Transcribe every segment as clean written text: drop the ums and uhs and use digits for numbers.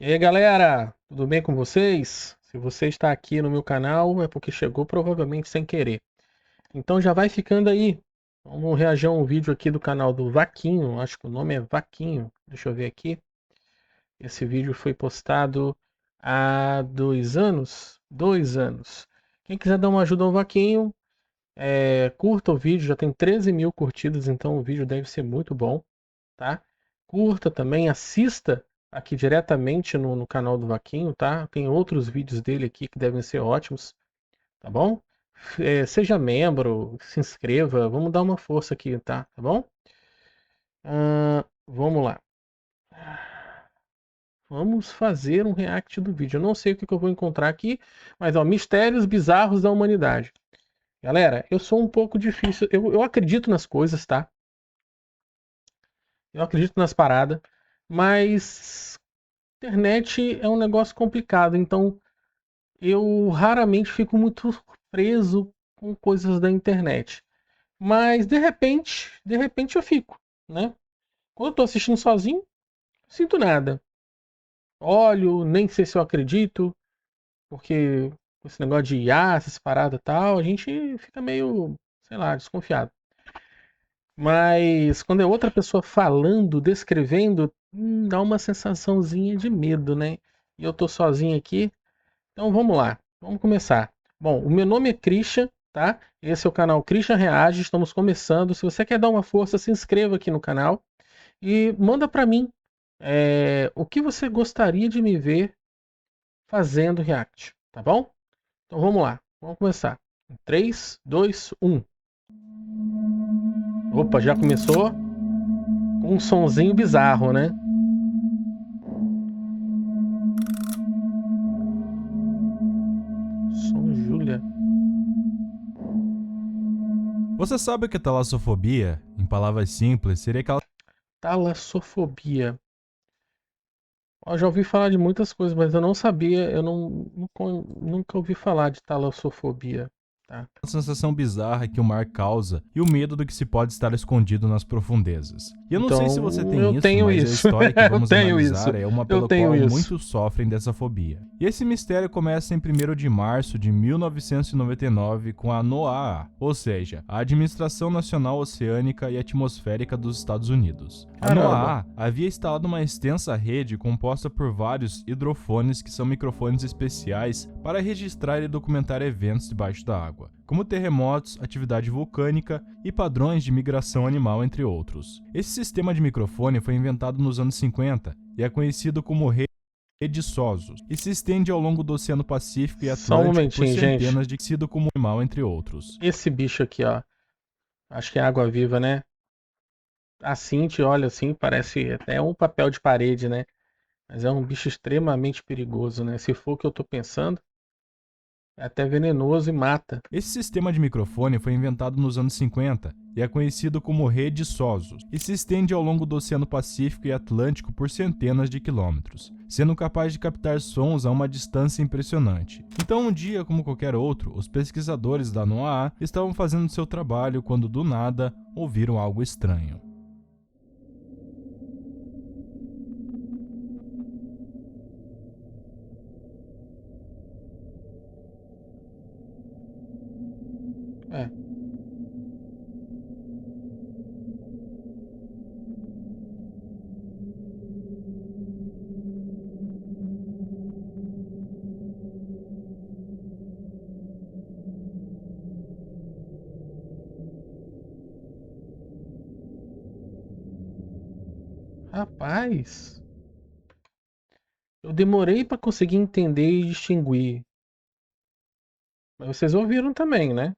E aí, galera, tudo bem com vocês? Se você está aqui no meu canal é porque chegou provavelmente sem querer. Então já vai ficando aí. Vamos reagir a um vídeo aqui do canal do Vaquinho, acho que o nome é Vaquinho. Deixa eu ver aqui. Esse vídeo foi postado há 2 anos? 2 anos. Quem quiser dar uma ajuda ao Vaquinho, curta o vídeo, já tem 13 mil curtidas, então o vídeo deve ser muito bom, tá? Curta também, assista aqui diretamente no canal do Vaquinho, tá? Tem outros vídeos dele aqui que devem ser ótimos, tá bom? Seja membro, se inscreva, vamos dar uma força aqui, tá bom? Vamos lá. Vamos fazer um react do vídeo. Eu não sei o que eu vou encontrar aqui, mas ó, mistérios bizarros da humanidade. Galera, eu sou um pouco difícil, eu acredito nas coisas, tá? Eu acredito nas paradas, mas internet é um negócio complicado, então eu raramente fico muito preso com coisas da internet. Mas de repente eu fico, né? Quando eu tô assistindo sozinho, não sinto nada. Olho, nem sei se eu acredito, porque com esse negócio de IA, essas paradas e tal, a gente fica meio, sei lá, desconfiado. Mas quando é outra pessoa falando, descrevendo, dá uma sensaçãozinha de medo, né? E eu tô sozinho aqui, então vamos lá, vamos começar. Bom, o meu nome é Christian, tá? Esse é o canal Christian Reage, estamos começando. Se você quer dar uma força, se inscreva aqui no canal e manda pra mim o que você gostaria de me ver fazendo react, tá bom? Então vamos lá, vamos começar. 3, 2, 1. Opa, já começou com um sonzinho bizarro, né? Som Júlia. Você sabe o que é talassofobia? Em palavras simples, seria aquela Talassofobia. Eu já ouvi falar de muitas coisas, mas eu não sabia, nunca ouvi falar de talassofobia, tá? sensação bizarra que o mar causa e o medo do que se pode estar escondido nas profundezas. E eu não sei se você Então eu tem isso, tenho mas a isso. história que Eu vamos tenho isso. analisar é uma Eu pela tenho qual isso. muitos sofrem dessa fobia. E esse mistério começa em 1º de março de 1999 com a NOAA, ou seja, a Administração Nacional Oceânica e Atmosférica dos Estados Unidos. A Caramba. NOAA havia instalado uma extensa rede composta por vários hidrofones que são microfones especiais para registrar e documentar eventos debaixo da água, como terremotos, atividade vulcânica e padrões de migração animal, entre outros. Esse sistema de microfone foi inventado nos anos 50 e é conhecido como rede SOSUS, e se estende ao longo do Oceano Pacífico e Só um Atlântico por momentinho, gente. centenas de sido como animal, entre outros. Esse bicho aqui, ó. Acho que é água-viva, né? Assim, te olha assim, parece até um papel de parede, né? Mas é um bicho extremamente perigoso, né? Se for o que eu tô pensando, é até venenoso e mata. Esse sistema de microfone foi inventado nos anos 50 e é conhecido como rede SOSUS, e se estende ao longo do Oceano Pacífico e Atlântico por centenas de quilômetros, sendo capaz de captar sons a uma distância impressionante. Então, um dia como qualquer outro, os pesquisadores da NOAA estavam fazendo seu trabalho quando, do nada, ouviram algo estranho. É. Rapaz, eu demorei pra conseguir entender e distinguir. Mas vocês ouviram também, né?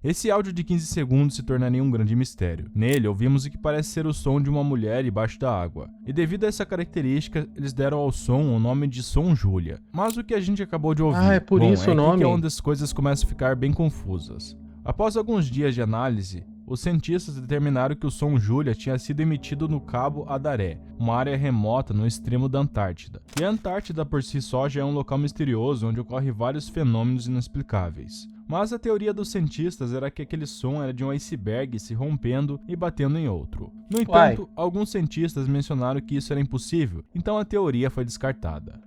Esse áudio de 15 segundos se tornaria um grande mistério. Nele, ouvimos o que parece ser o som de uma mulher debaixo da água. E devido a essa característica, eles deram ao som o nome de Som Júlia. Mas o que a gente acabou de Ah, é ouvir? por Bom, isso é o aqui que é nome. onde as coisas começam a ficar bem confusas. Após alguns dias de análise, os cientistas determinaram que o som Júlia tinha sido emitido no Cabo Adaré, uma área remota no extremo da Antártida. E a Antártida por si só já é um local misterioso onde ocorrem vários fenômenos inexplicáveis. Mas a teoria dos cientistas era que aquele som era de um iceberg se rompendo e batendo em outro. No entanto, alguns cientistas mencionaram que isso era impossível, então a teoria foi descartada.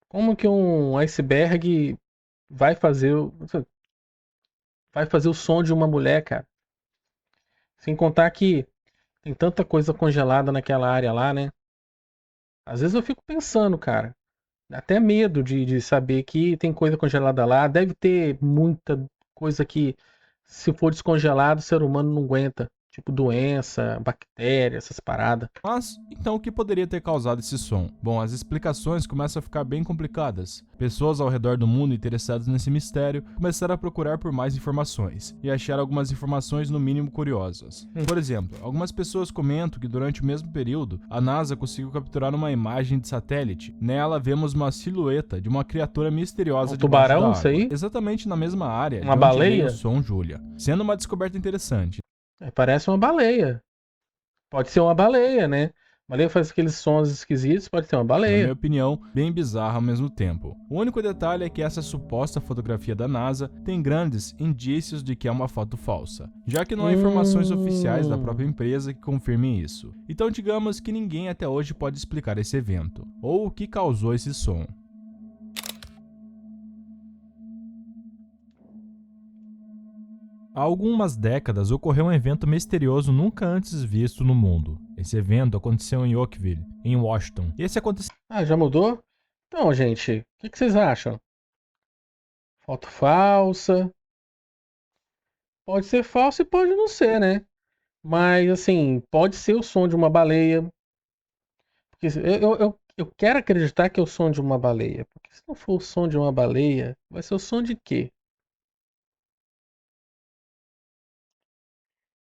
Como que um iceberg vai fazer o som de uma mulher, cara? Sem contar que tem tanta coisa congelada naquela área lá, né? Às vezes eu fico pensando, cara, dá até medo de saber que tem coisa congelada lá. Deve ter muita coisa que, se for descongelado, o ser humano não aguenta. Tipo doença, bactéria, essas paradas. Mas, então o que poderia ter causado esse som? Bom, as explicações começam a ficar bem complicadas. Pessoas ao redor do mundo interessadas nesse mistério começaram a procurar por mais informações, e acharam algumas informações no mínimo curiosas. Por exemplo, algumas pessoas comentam que durante o mesmo período, a NASA conseguiu capturar uma imagem de satélite. Nela vemos uma silhueta de uma criatura misteriosa debaixo da tubarão, água, isso aí? exatamente na mesma área Uma de onde baleia? veio o som, Julia, sendo uma descoberta interessante. Parece uma baleia. Pode ser uma baleia, né? Baleia faz aqueles sons esquisitos, pode ser uma Na baleia. minha opinião, bem bizarra ao mesmo tempo. O único detalhe é que essa suposta fotografia da NASA tem grandes indícios de que é uma foto falsa, já que não há informações oficiais da própria empresa que confirmem isso. Então digamos que ninguém até hoje pode explicar esse evento, ou o que causou esse som. Há algumas décadas ocorreu um evento misterioso nunca antes visto no mundo. Esse evento aconteceu em Oakville, em Washington. Já mudou? Então, gente, o que vocês acham? Foto falsa? Pode ser falsa e pode não ser, né? Mas, assim, pode ser o som de uma baleia. Porque eu quero acreditar que é o som de uma baleia. Porque se não for o som de uma baleia, vai ser o som de quê?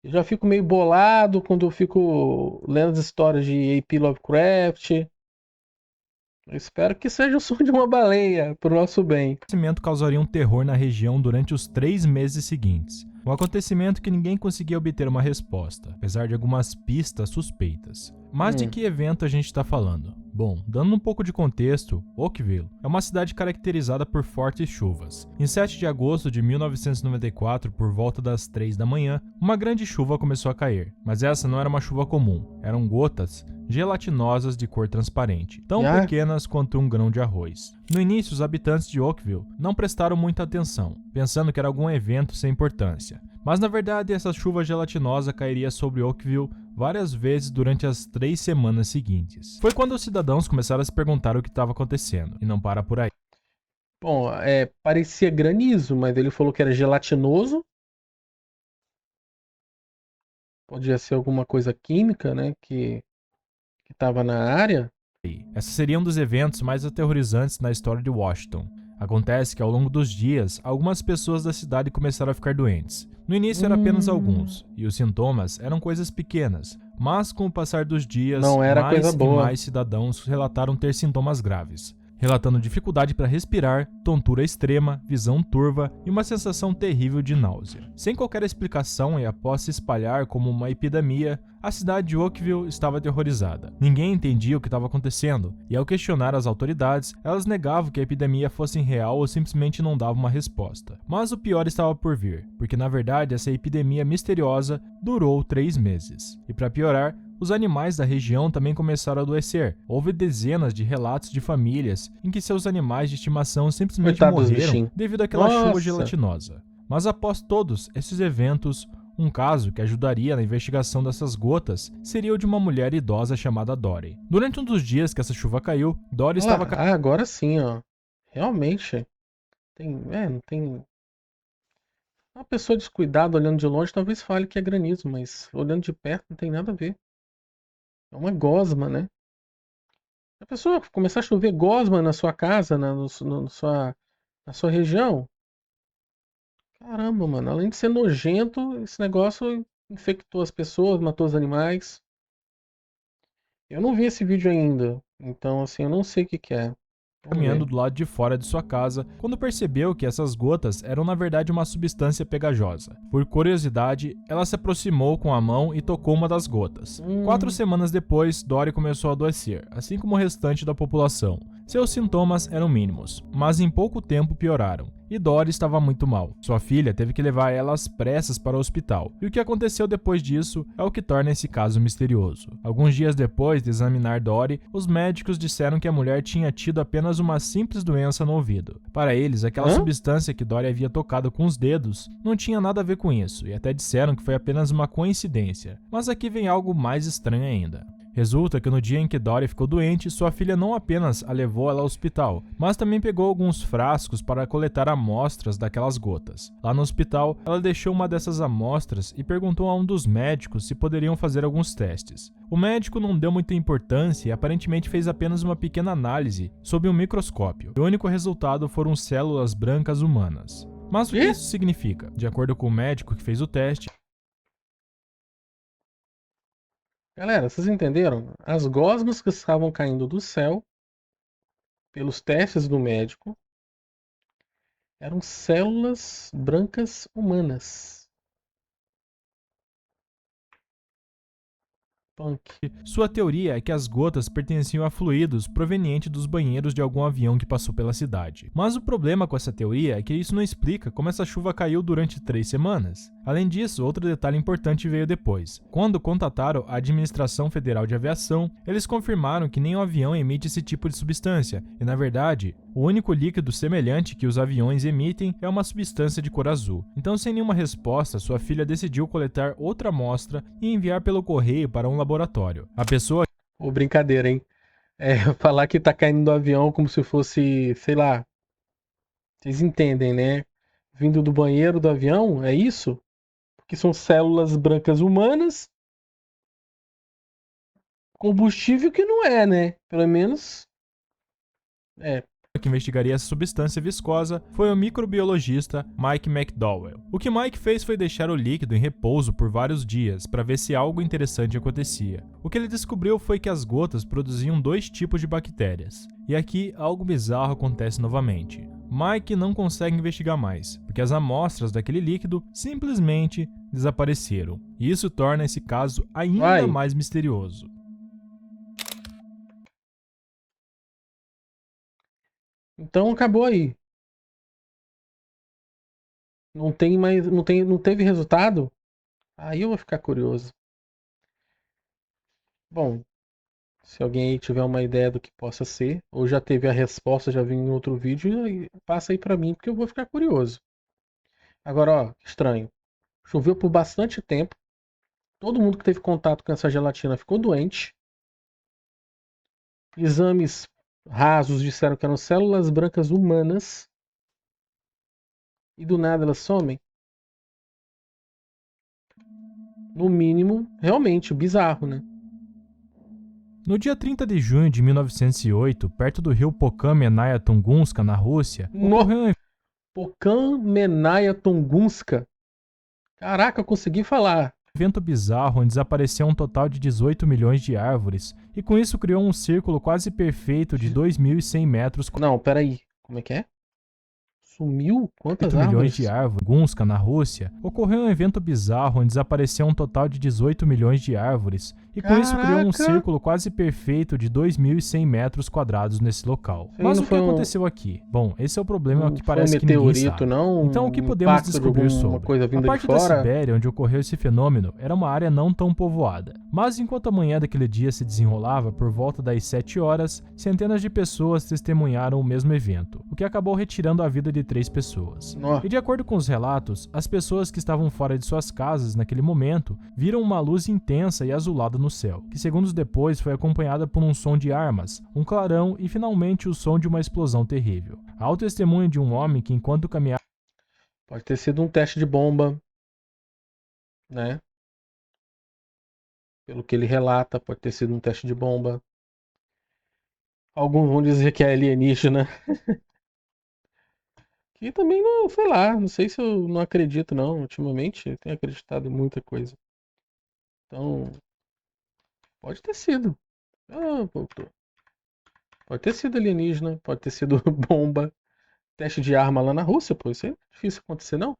Eu já fico meio bolado quando eu fico lendo as histórias de A.P. Lovecraft. Eu espero que seja o som de uma baleia, pro nosso bem. O acontecimento causaria um terror na região durante os 3 meses seguintes. Um acontecimento que ninguém conseguia obter uma resposta, apesar de algumas pistas suspeitas. Mas de que evento a gente está falando? Bom, dando um pouco de contexto, Oakville é uma cidade caracterizada por fortes chuvas. Em 7 de agosto de 1994, por volta das 3 da manhã, uma grande chuva começou a cair. Mas essa não era uma chuva comum, eram gotas gelatinosas de cor transparente, tão pequenas quanto um grão de arroz. No início, os habitantes de Oakville não prestaram muita atenção, pensando que era algum evento sem importância. Mas na verdade, essa chuva gelatinosa cairia sobre Oakville várias vezes durante as 3 semanas seguintes. Foi quando os cidadãos começaram a se perguntar o que estava acontecendo, e não para por aí. Bom, parecia granizo, mas ele falou que era gelatinoso. Podia ser alguma coisa química, né, que estava na área. Esse seria um dos eventos mais aterrorizantes na história de Washington. Acontece que ao longo dos dias, algumas pessoas da cidade começaram a ficar doentes. No início eram apenas alguns, e os sintomas eram coisas pequenas, mas com o passar dos dias, mais e mais cidadãos relataram ter sintomas graves, relatando dificuldade para respirar, tontura extrema, visão turva e uma sensação terrível de náusea. Sem qualquer explicação e após se espalhar como uma epidemia, a cidade de Oakville estava aterrorizada. Ninguém entendia o que estava acontecendo, e ao questionar as autoridades, elas negavam que a epidemia fosse real ou simplesmente não davam uma resposta. Mas o pior estava por vir, porque na verdade essa epidemia misteriosa durou 3 meses. E para piorar, os animais da região também começaram a adoecer. Houve dezenas de relatos de famílias em que seus animais de estimação simplesmente morreram devido àquela chuva gelatinosa. Mas após todos esses eventos, um caso que ajudaria na investigação dessas gotas seria o de uma mulher idosa chamada Dory. Durante um dos dias que essa chuva caiu, Dory estava... agora sim, ó. Realmente. Não tem... Uma pessoa descuidada olhando de longe talvez fale que é granizo, mas olhando de perto não tem nada a ver. É uma gosma, né? A pessoa começar a chover gosma na sua casa, na sua região. Caramba, mano. Além de ser nojento, esse negócio infectou as pessoas, matou os animais. Eu não vi esse vídeo ainda. Então, assim, eu não sei o que é. Caminhando do lado de fora de sua casa, quando percebeu que essas gotas eram na verdade uma substância pegajosa. Por curiosidade, ela se aproximou com a mão e tocou uma das gotas. 4 semanas depois, Dory começou a adoecer, assim como o restante da população. Seus sintomas eram mínimos, mas em pouco tempo pioraram. e Dory estava muito mal. Sua filha teve que levar ela às pressas para o hospital, e o que aconteceu depois disso é o que torna esse caso misterioso. Alguns dias depois de examinar Dory, os médicos disseram que a mulher tinha tido apenas uma simples doença no ouvido. Para eles, aquela substância que Dory havia tocado com os dedos não tinha nada a ver com isso, e até disseram que foi apenas uma coincidência. Mas aqui vem algo mais estranho ainda. Resulta que no dia em que Dory ficou doente, sua filha não apenas a levou ela ao hospital, mas também pegou alguns frascos para coletar amostras daquelas gotas. Lá no hospital, ela deixou uma dessas amostras e perguntou a um dos médicos se poderiam fazer alguns testes. O médico não deu muita importância e aparentemente fez apenas uma pequena análise sob um microscópio. E o único resultado foram células brancas humanas. Mas o que isso significa? De acordo com o médico que fez o teste, Galera, vocês entenderam? As gosmas que estavam caindo do céu, pelos testes do médico, eram células brancas humanas. Punk. sua teoria é que as gotas pertenciam a fluidos provenientes dos banheiros de algum avião que passou pela cidade. Mas o problema com essa teoria é que isso não explica como essa chuva caiu durante 3 semanas. Além disso, outro detalhe importante veio depois. Quando contataram a Administração Federal de Aviação, eles confirmaram que nenhum avião emite esse tipo de substância, e na verdade, o único líquido semelhante que os aviões emitem é uma substância de cor azul. Então, sem nenhuma resposta, sua filha decidiu coletar outra amostra e enviar pelo correio para um laboratório. A pessoa... Ô, brincadeira, hein? Falar que tá caindo do avião como se fosse, sei lá. Vocês entendem, né? Vindo do banheiro do avião, é isso? Porque são células brancas humanas. Combustível que não é, né? Pelo menos. que investigaria essa substância viscosa foi o microbiologista Mike McDowell. O que Mike fez foi deixar o líquido em repouso por vários dias para ver se algo interessante acontecia. O que ele descobriu foi que as gotas produziam 2 tipos de bactérias. E aqui algo bizarro acontece novamente. Mike não consegue investigar mais, porque as amostras daquele líquido simplesmente desapareceram. E isso torna esse caso ainda mais misterioso. Então acabou aí. Não tem mais, não teve resultado? Aí eu vou ficar curioso. Bom, se alguém aí tiver uma ideia do que possa ser, ou já teve a resposta, já vi em outro vídeo, passa aí pra mim, porque eu vou ficar curioso. Agora, ó, estranho. Choveu por bastante tempo. Todo mundo que teve contato com essa gelatina ficou doente. Exames rasos disseram que eram células brancas humanas. E do nada elas somem. No mínimo, realmente bizarro, né? No dia 30 de junho de 1908, perto do rio Pokamenaya Tunguska, na Rússia, ocorreu um Pokamenaya Tunguska. Caraca, eu consegui falar. evento bizarro onde desapareceu um total de 18 milhões de árvores, e com isso criou um círculo quase perfeito de 2.100 metros. Não, peraí. Como é que é? Sumiu? Quantas 8 milhões árvores? de árvores. Gunska, na Rússia, ocorreu um evento bizarro onde desapareceu um total de 18 milhões de árvores, e com isso criou um círculo quase perfeito de 2.100 metros quadrados nesse local. Mas o que aconteceu aqui? Bom, esse é o problema que parece que ninguém sabe. Não, então o que podemos descobrir sobre? Coisa A parte da Sibéria onde ocorreu esse fenômeno era uma área não tão povoada. Mas enquanto a manhã daquele dia se desenrolava por volta das 7 horas, centenas de pessoas testemunharam o mesmo evento, o que acabou retirando a vida de 3 pessoas. E de acordo com os relatos, as pessoas que estavam fora de suas casas naquele momento viram uma luz intensa e azulada no céu, que segundos depois foi acompanhada por um som de armas, um clarão e finalmente o som de uma explosão terrível. Há o testemunho de um homem que enquanto caminhava... Pode ter sido um teste de bomba, né? Pelo que ele relata, pode ter sido um teste de bomba. Alguns vão dizer que é alienígena. Que também não, sei lá, não sei se eu não acredito não. Ultimamente eu tenho acreditado em muita coisa. Então, pode ter sido. Pode ter sido alienígena, pode ter sido bomba. Teste de arma lá na Rússia, pô, isso é difícil acontecer não.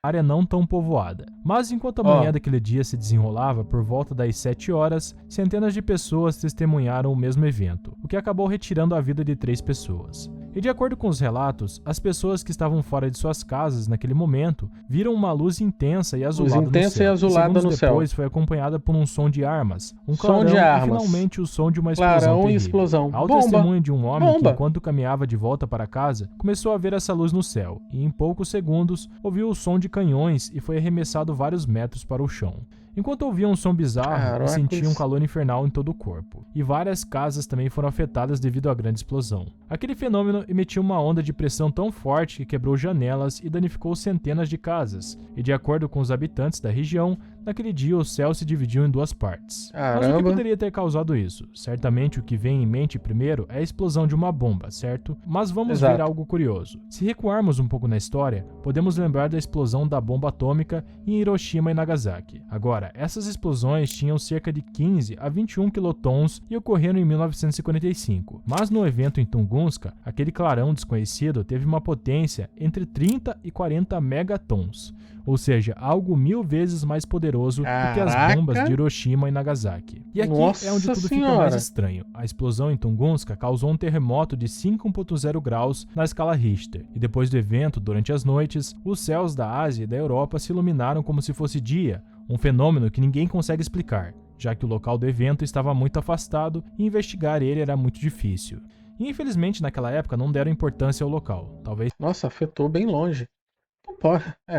Área não tão povoada. Mas enquanto a manhã daquele dia se desenrolava por volta das 7 horas, centenas de pessoas testemunharam o mesmo evento, o que acabou retirando a vida de 3 pessoas. E de acordo com os relatos, as pessoas que estavam fora de suas casas naquele momento viram uma luz intensa e azulada no céu. E azulada segundos depois foi acompanhada por um som de armas, um clarão e finalmente o som de uma explosão terrível. Explosão. Ao testemunho de um homem que, enquanto caminhava de volta para casa, começou a ver essa luz no céu e em poucos segundos ouviu o som de canhões e foi arremessado vários metros para o chão. Enquanto ouvia um som bizarro, sentia um calor infernal em todo o corpo. E várias casas também foram afetadas devido à grande explosão. Aquele fenômeno emitiu uma onda de pressão tão forte que quebrou janelas e danificou centenas de casas. E de acordo com os habitantes da região, naquele dia o céu se dividiu em duas partes. Mas o que poderia ter causado isso? Certamente o que vem em mente primeiro é a explosão de uma bomba, certo? Mas vamos ver algo curioso. Se recuarmos um pouco na história, podemos lembrar da explosão da bomba atômica em Hiroshima e Nagasaki. Agora, essas explosões tinham cerca de 15 a 21 quilotons e ocorreram em 1955. Mas no evento em Tunguska, aquele clarão desconhecido teve uma potência entre 30 e 40 megatons, ou seja, algo 1000 vezes mais poderoso do que as bombas de Hiroshima e Nagasaki. E aqui é onde tudo fica mais estranho. A explosão em Tunguska causou um terremoto de 5,0 graus na escala Richter, e depois do evento, durante as noites, os céus da Ásia e da Europa se iluminaram como se fosse dia, um fenômeno que ninguém consegue explicar, já que o local do evento estava muito afastado e investigar ele era muito difícil. E infelizmente naquela época não deram importância ao local, talvez... Nossa, afetou bem longe.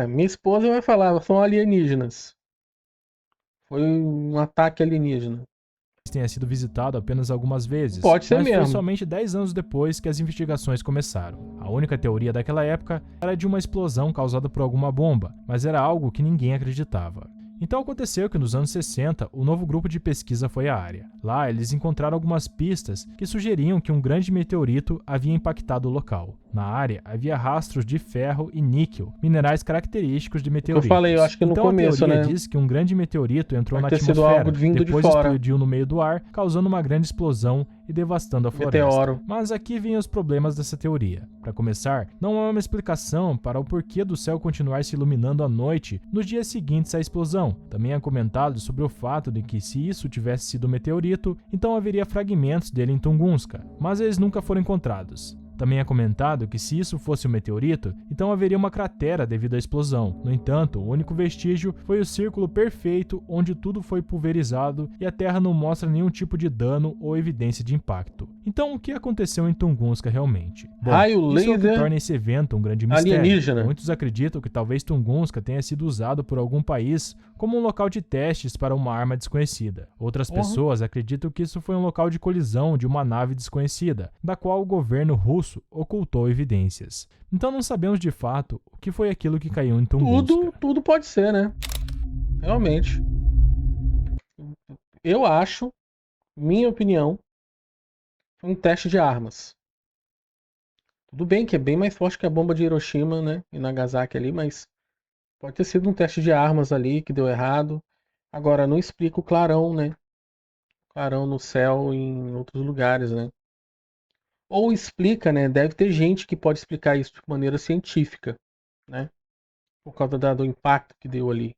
Minha esposa vai falar, são alienígenas. Foi um ataque alienígena. Tenha sido visitado apenas algumas vezes. Pode ser mesmo. Foi somente 10 anos depois que as investigações começaram. A única teoria daquela época era de uma explosão causada por alguma bomba, mas era algo que ninguém acreditava. Então aconteceu que nos anos 60, o novo grupo de pesquisa foi à área. Lá, eles encontraram algumas pistas que sugeriam que um grande meteorito havia impactado o local. Na área, havia rastros de ferro e níquel, minerais característicos de meteoritos. Eu falei, eu acho que no começo, a teoria diz que um grande meteorito entrou na atmosfera, depois explodiu no meio do ar, causando uma grande explosão e devastando a floresta. Mas aqui vêm os problemas dessa teoria. Para começar, não há uma explicação para o porquê do céu continuar se iluminando à noite nos dias seguintes à explosão. Também é comentado sobre o fato de que, se isso tivesse sido um meteorito, então haveria fragmentos dele em Tunguska, mas eles nunca foram encontrados. Também é comentado que, se isso fosse um meteorito, então haveria uma cratera devido à explosão. No entanto, o único vestígio foi o círculo perfeito onde tudo foi pulverizado e a Terra não mostra nenhum tipo de dano ou evidência de impacto. Então, o que aconteceu em Tunguska realmente? Bom, isso é o que torna esse evento um grande mistério. Alienígena. Muitos acreditam que talvez Tunguska tenha sido usado por algum país como um local de testes para uma arma desconhecida. Outras pessoas acreditam que isso foi um local de colisão de uma nave desconhecida, da qual o governo russo ocultou evidências. Então não sabemos de fato o que foi aquilo que caiu em Tunguska. Tudo pode ser, né? Realmente. Eu acho, minha opinião, foi um teste de armas. Tudo bem que é bem mais forte que a bomba de Hiroshima, né? E Nagasaki ali, mas pode ter sido um teste de armas ali que deu errado. Agora, não explica o clarão, né? Clarão no céu em outros lugares, né? Ou explica, né? Deve ter gente que pode explicar isso de maneira científica, né? Por causa do impacto que deu ali.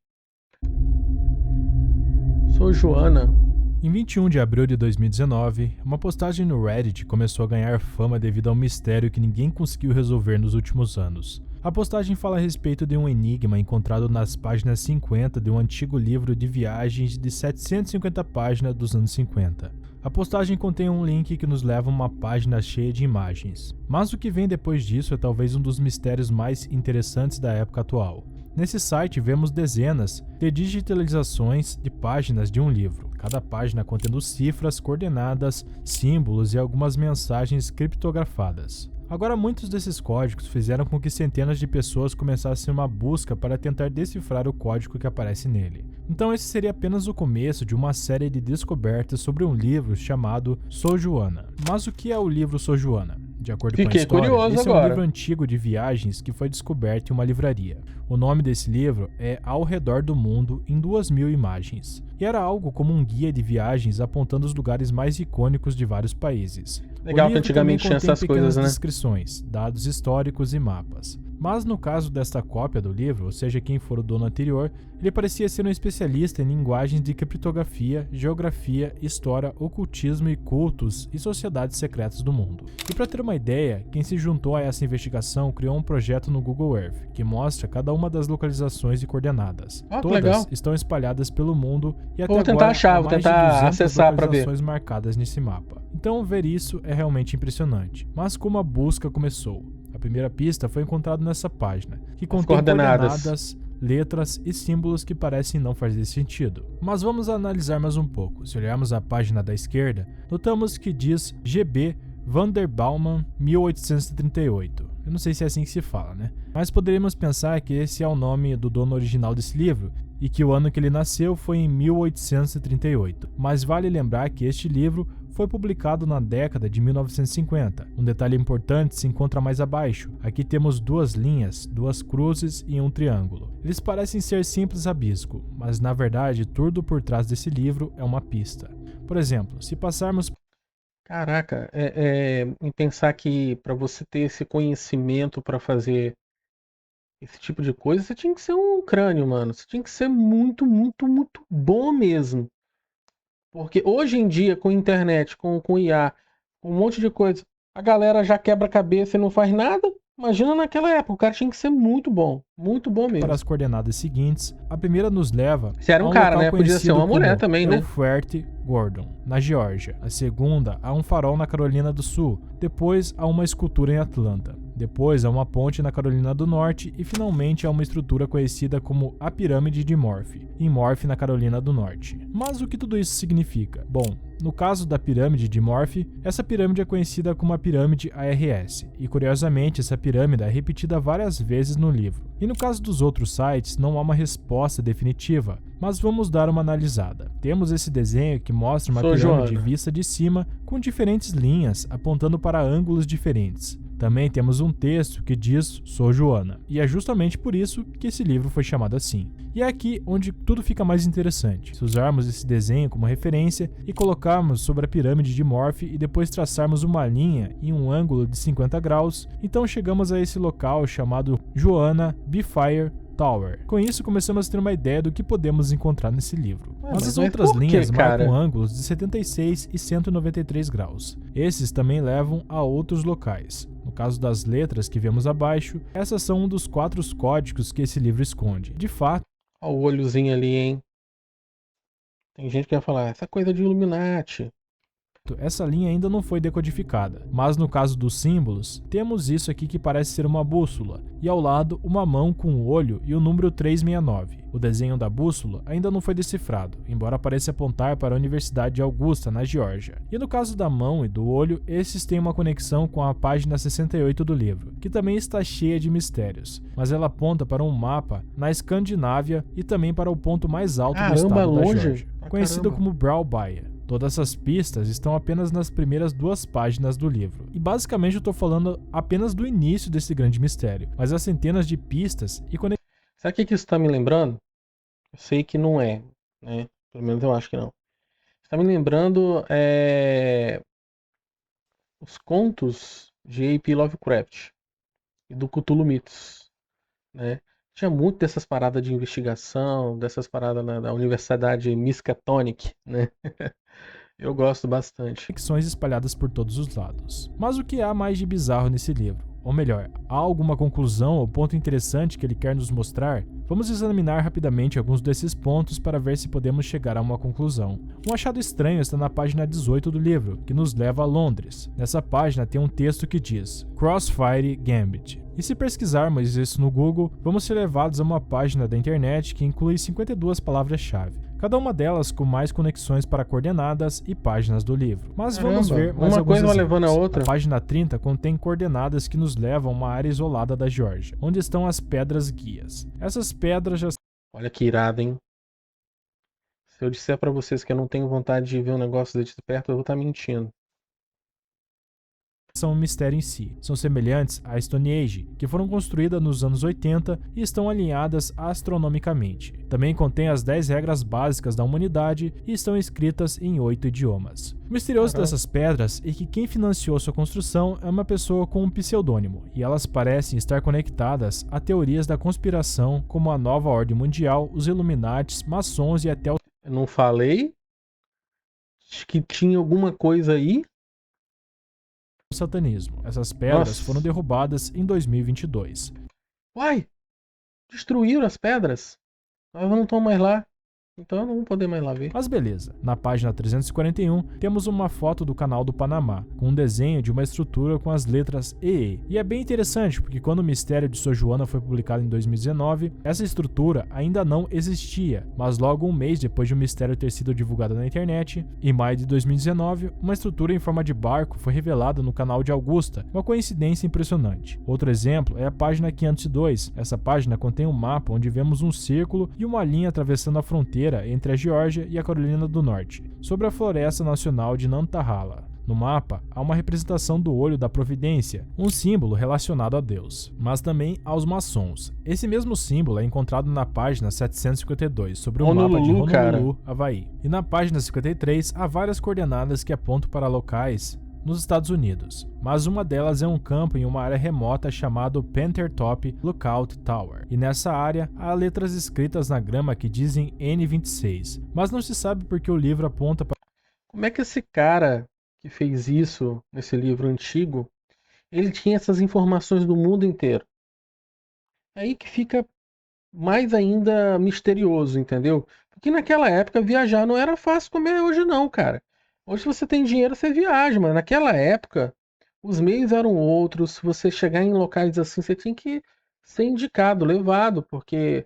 Sou Joana. Em 21 de abril de 2019, uma postagem no Reddit começou a ganhar fama devido a um mistério que ninguém conseguiu resolver nos últimos anos. A postagem fala a respeito de um enigma encontrado nas páginas 50 de um antigo livro de viagens de 750 páginas dos anos 50. A postagem contém um link que nos leva a uma página cheia de imagens. Mas o que vem depois disso é talvez um dos mistérios mais interessantes da época atual. Nesse site vemos dezenas de digitalizações de páginas de um livro, cada página contendo cifras, coordenadas, símbolos e algumas mensagens criptografadas. Agora, muitos desses códigos fizeram com que centenas de pessoas começassem uma busca para tentar decifrar o código que aparece nele. Então esse seria apenas o começo de uma série de descobertas sobre um livro chamado Sojuana. Mas o que é o livro Sojuana? De acordo com a história, esse é um livro antigo de viagens que foi descoberto em uma livraria. O nome desse livro é Ao Redor do Mundo em 2000 imagens. E era algo como um guia de viagens apontando os lugares mais icônicos de vários países. Legal que antigamente tinha essas coisas, né? Descrições, dados históricos e mapas. Mas no caso desta cópia do livro, ou seja, quem for o dono anterior, ele parecia ser um especialista em linguagens de criptografia, geografia, história, ocultismo e cultos e sociedades secretas do mundo. E para ter uma ideia, quem se juntou a essa investigação criou um projeto no Google Earth, que mostra cada uma das localizações e coordenadas. Todas legal. estão espalhadas pelo mundo e até Vou tentar agora achar, há vou mais de tentar 200 acessar pra ver. localizações marcadas nesse mapa. Então ver isso é realmente impressionante. Mas como a busca começou? A primeira pista foi encontrada nessa página, que contém coordenadas, letras e símbolos que parecem não fazer sentido. Mas vamos analisar mais um pouco. Se olharmos a página da esquerda, notamos que diz GB Vanderbauman 1838. Eu não sei se é assim que se fala, né? Mas poderíamos pensar que esse é o nome do dono original desse livro e que o ano que ele nasceu foi em 1838. Mas vale lembrar que este livro foi publicado na década de 1950. Um detalhe importante se encontra mais abaixo. Aqui temos duas linhas, duas cruzes e um triângulo. Eles parecem ser simples rabisco, mas na verdade tudo por trás desse livro é uma pista. Por exemplo, se passarmos... Caraca, em pensar que para você ter esse conhecimento para fazer esse tipo de coisa, você tinha que ser um crânio, mano. Você tinha que ser muito, muito, muito bom mesmo. Porque hoje em dia, com internet, com IA, com um monte de coisa, a galera já quebra a cabeça e não faz nada. Imagina naquela época, o cara tinha que ser muito bom para mesmo. as coordenadas seguintes, a primeira nos leva Se era a um um cara, local né? Podia ser conhecido uma mulher como também, né? Elfert Gordon, na Geórgia. A segunda, a um farol na Carolina do Sul. Depois, a uma escultura em Atlanta. Depois, a uma ponte na Carolina do Norte. E, finalmente, a uma estrutura conhecida como a Pirâmide de Morphy, em Morphy, na Carolina do Norte. Mas o que tudo isso significa? Bom, no caso da Pirâmide de Morphy, essa pirâmide é conhecida como a Pirâmide ARS. E, curiosamente, essa pirâmide é repetida várias vezes no livro. E no caso dos outros sites, não há uma resposta definitiva, mas vamos dar uma analisada. Temos esse desenho que mostra uma pirâmide vista de cima com diferentes linhas apontando para ângulos diferentes. Também temos um texto que diz "Sou Joana", e é justamente por isso que esse livro foi chamado assim. E é aqui onde tudo fica mais interessante. Se usarmos esse desenho como referência e colocarmos sobre a pirâmide de Morphy e depois traçarmos uma linha em um ângulo de 50 graus, então chegamos a esse local chamado Joana Bifire Tower. Com isso, começamos a ter uma ideia do que podemos encontrar nesse livro. Mas as outras linhas marcam ângulos de 76 e 193 graus. Esses também levam a outros locais. No caso das letras que vemos abaixo, essas são um dos 4 códigos que esse livro esconde. De fato... Olha o olhozinho ali, hein? Tem gente que vai falar, essa coisa de Illuminati. Essa linha ainda não foi decodificada, mas no caso dos símbolos, temos isso aqui que parece ser uma bússola, e ao lado uma mão com o olho e o número 369. O desenho da bússola ainda não foi decifrado, embora pareça apontar para a Universidade de Augusta, na Geórgia. E no caso da mão e do olho, esses têm uma conexão com a página 68 do livro, que também está cheia de mistérios, mas ela aponta para um mapa na Escandinávia e também para o ponto mais alto do estado da Geórgia, conhecido como Braubaia. Todas essas pistas estão apenas nas primeiras 2 páginas do livro. E basicamente eu estou falando apenas do início desse grande mistério, mas há centenas de pistas e conexões. Sabe o que isso está me lembrando? Eu sei que não é, né? Pelo menos eu acho que não. Está me lembrando os contos de A.P. Lovecraft e do Cthulhu Mythos, né? Tinha muito dessas paradas de investigação, dessas paradas da Universidade Miskatonic, né? Eu gosto bastante. Conexões espalhadas por todos os lados. Mas o que há mais de bizarro nesse livro? Ou melhor, há alguma conclusão ou ponto interessante que ele quer nos mostrar? Vamos examinar rapidamente alguns desses pontos para ver se podemos chegar a uma conclusão. Um achado estranho está na página 18 do livro, que nos leva a Londres. Nessa página tem um texto que diz Crossfire Gambit. E se pesquisarmos isso no Google, vamos ser levados a uma página da internet que inclui 52 palavras-chave, cada uma delas com mais conexões para coordenadas e páginas do livro. Mas vamos ver mais alguns exemplos. Levando a outra. A página 30 contém coordenadas que nos levam a uma área isolada da Geórgia, onde estão as pedras guias. Essas pedras já... Olha que irado, hein? Se eu disser pra vocês que eu não tenho vontade de ver um negócio desse de perto, eu vou estar mentindo. são um mistério em si. São semelhantes à Stone Age, que foram construídas nos anos 80 e estão alinhadas astronomicamente. Também contém as 10 regras básicas da humanidade e estão escritas em 8 idiomas. O misterioso dessas pedras é que quem financiou sua construção é uma pessoa com um pseudônimo, e elas parecem estar conectadas a teorias da conspiração como a Nova Ordem Mundial, os Illuminates, maçons e até o Eu não falei que tinha alguma coisa aí? satanismo. Essas pedras Nossa. foram derrubadas em 2022. Uai, destruíram as pedras? Elas não estão mais lá. Então eu não vou poder mais lá ver. Mas beleza, na página 341 temos uma foto do canal do Panamá, com um desenho de uma estrutura com as letras EE. E é bem interessante porque quando o Mistério de Sojuana foi publicado em 2019, essa estrutura ainda não existia, mas logo um mês depois de o mistério ter sido divulgado na internet, em maio de 2019, uma estrutura em forma de barco foi revelada no canal de Augusta, uma coincidência impressionante. Outro exemplo é a página 502. Essa página contém um mapa onde vemos um círculo e uma linha atravessando a fronteira entre a Geórgia e a Carolina do Norte, sobre a Floresta Nacional de Nantahala. No mapa, há uma representação do olho da providência, um símbolo relacionado a Deus, mas também aos maçons. Esse mesmo símbolo é encontrado na página 752, sobre o mapa de Honolulu, Havaí. E na página 53, há várias coordenadas que apontam para locais nos Estados Unidos, mas uma delas é um campo em uma área remota chamado Panther Top Lookout Tower, e nessa área há letras escritas na grama que dizem N26, mas não se sabe porque o livro aponta para... Como é que esse cara que fez isso nesse livro antigo, ele tinha essas informações do mundo inteiro? Aí que fica mais ainda misterioso, entendeu? Porque naquela época viajar não era fácil como é hoje não, cara. Hoje você tem dinheiro, você viaja, mas naquela época os meios eram outros. Se você chegar em locais assim, você tinha que ser indicado, levado, porque,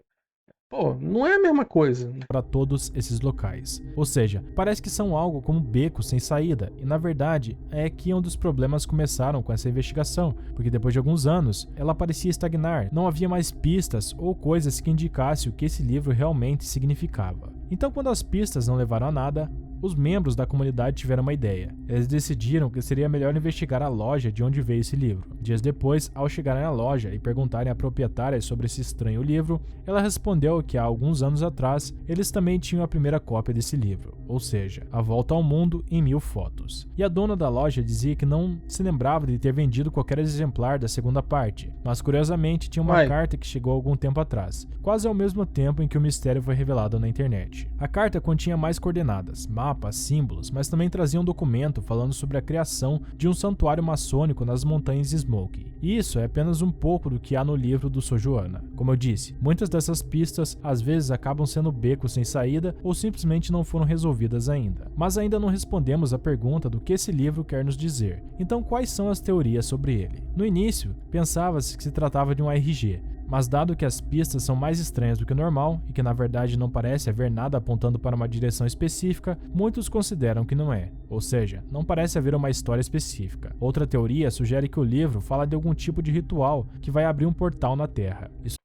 pô, não é a mesma coisa. para todos esses locais. Ou seja, parece que são algo como becos sem saída, e na verdade é que um dos problemas começaram com essa investigação, porque depois de alguns anos ela parecia estagnar, não havia mais pistas ou coisas que indicassem o que esse livro realmente significava. Então, quando as pistas não levaram a nada, os membros da comunidade tiveram uma ideia. Eles decidiram que seria melhor investigar a loja de onde veio esse livro. Dias depois, ao chegarem à loja e perguntarem à proprietária sobre esse estranho livro, ela respondeu que há alguns anos atrás eles também tinham a primeira cópia desse livro, ou seja, A Volta ao Mundo em 1000 fotos. E a dona da loja dizia que não se lembrava de ter vendido qualquer exemplar da segunda parte, mas curiosamente tinha uma carta que chegou algum tempo atrás, quase ao mesmo tempo em que o mistério foi revelado na internet. A carta continha mais coordenadas, mapas, símbolos, mas também trazia um documento falando sobre a criação de um santuário maçônico nas montanhas Smoky. E isso é apenas um pouco do que há no livro do Sojuana. Como eu disse, muitas dessas pistas às vezes acabam sendo becos sem saída ou simplesmente não foram resolvidas ainda. Mas ainda não respondemos a pergunta do que esse livro quer nos dizer. Então, quais são as teorias sobre ele? No início, pensava-se que se tratava de um RG, mas dado que as pistas são mais estranhas do que o normal e que na verdade não parece haver nada apontando para uma direção específica, muitos consideram que não é, ou seja, não parece haver uma história específica. Outra teoria sugere que o livro fala de algum tipo de ritual que vai abrir um portal na Terra. Isso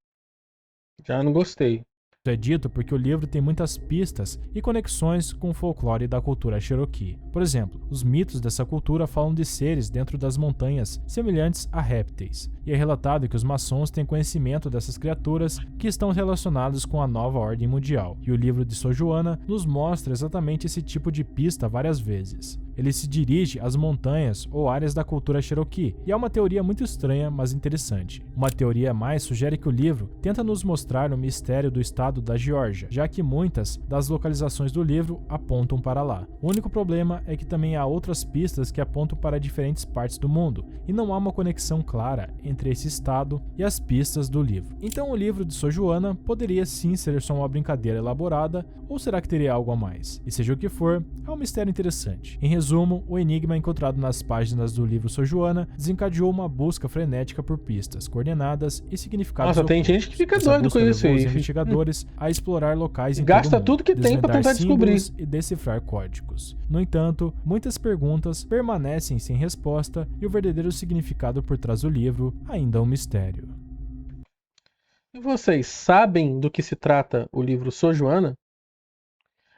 já não gostei. é dito porque o livro tem muitas pistas e conexões com o folclore da cultura Cherokee. Por exemplo, os mitos dessa cultura falam de seres dentro das montanhas semelhantes a répteis, e é relatado que os maçons têm conhecimento dessas criaturas que estão relacionadas com a nova ordem mundial, e o livro de Sojuana nos mostra exatamente esse tipo de pista várias vezes. Ele se dirige às montanhas ou áreas da cultura Cherokee, e é uma teoria muito estranha, mas interessante. Uma teoria a mais sugere que o livro tenta nos mostrar o mistério do estado da Geórgia, já que muitas das localizações do livro apontam para lá. O único problema é que também há outras pistas que apontam para diferentes partes do mundo, e não há uma conexão clara entre esse estado e as pistas do livro. Então o livro de Sojuana poderia sim ser só uma brincadeira elaborada, ou será que teria algo a mais? E seja o que for, é um mistério interessante. Em resumo, o enigma encontrado nas páginas do livro Sojuana desencadeou uma busca frenética por pistas, coordenadas e significados Nossa, tem ocultos. gente que fica Essa doido busca com isso levou aí. os investigadores a explorar locais em Gasta todo o mundo, tudo que tem pra desvendar tentar descobrir. símbolos e decifrar códigos. No entanto, muitas perguntas permanecem sem resposta e o verdadeiro significado por trás do livro ainda é um mistério. E vocês sabem do que se trata o livro Sojuana?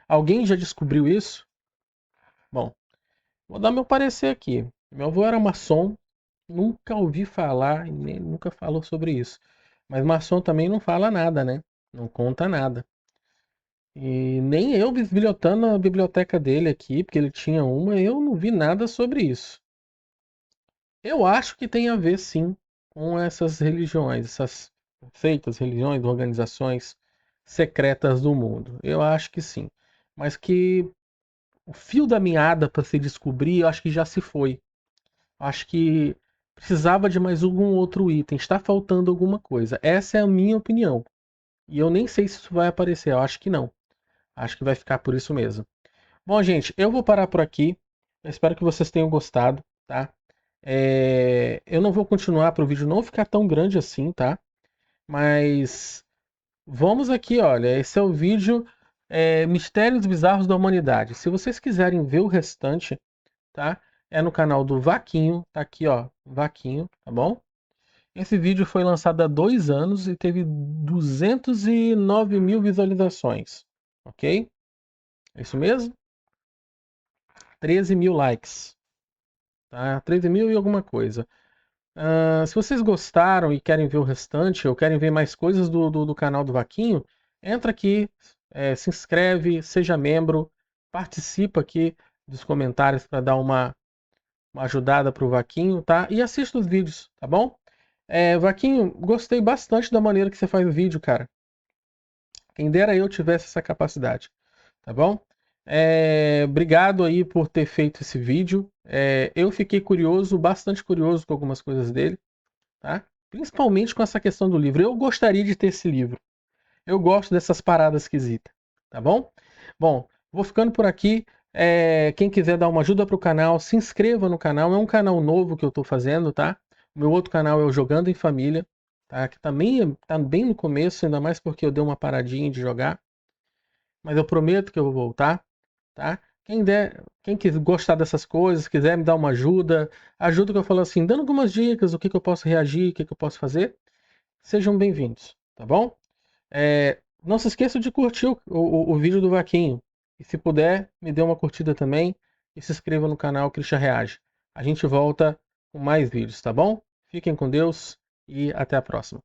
Alguém já descobriu isso? Bom, vou dar meu parecer aqui. Meu avô era maçom nunca ouvi falar, e nem, nunca falou sobre isso. Mas maçom também não fala nada, né? Não conta nada. E nem eu bisbilhotando a biblioteca dele aqui, porque ele tinha uma, eu não vi nada sobre isso. Eu acho que tem a ver sim com essas religiões, essas seitas, religiões, organizações secretas do mundo. Eu acho que sim. Mas que o fio da meada para se descobrir, eu acho que já se foi. Eu acho que precisava de mais algum outro item, está faltando alguma coisa. Essa é a minha opinião. E eu nem sei se isso vai aparecer, eu acho que não. Acho que vai ficar por isso mesmo. Bom, gente, eu vou parar por aqui. Eu espero que vocês tenham gostado, tá? Eu não vou continuar para o vídeo não ficar tão grande assim, tá? Mas vamos aqui, olha. Esse é o vídeo Mistérios Bizarros da Humanidade. Se vocês quiserem ver o restante, tá? É no canal do Vaquinho. Tá aqui, ó. Vaquinho, tá bom? Esse vídeo foi lançado há 2 anos e teve 209 mil visualizações. Ok? É isso mesmo? 13 mil likes. Tá? 13 mil e alguma coisa. Se vocês gostaram e querem ver o restante, ou querem ver mais coisas do canal do Vaquinho, entra aqui, se inscreve, seja membro, participa aqui dos comentários para dar uma ajudada pro Vaquinho, tá? E assista os vídeos, tá bom? Vaquinho, gostei bastante da maneira que você faz o vídeo, cara. Quem dera eu tivesse essa capacidade, tá bom? Obrigado aí por ter feito esse vídeo. Eu fiquei curioso, bastante curioso com algumas coisas dele, tá? Principalmente com essa questão do livro. Eu gostaria de ter esse livro. Eu gosto dessas paradas esquisitas, tá bom? Bom, vou ficando por aqui. Quem quiser dar uma ajuda pro canal, se inscreva no canal. É um canal novo que eu tô fazendo, tá? O meu outro canal é o Jogando em Família, tá? Que também tá bem no começo, ainda mais porque eu dei uma paradinha de jogar. Mas eu prometo que eu vou voltar, tá? Quem gostar dessas coisas, quiser me dar uma ajuda, ajuda que eu falo assim, dando algumas dicas, o que eu posso reagir, o que eu posso fazer, sejam bem-vindos, tá bom? Não se esqueça de curtir o vídeo do Vaquinho. E se puder, me dê uma curtida também e se inscreva no canal Christian Reage. A gente volta com mais vídeos, tá bom? Fiquem com Deus e até a próxima.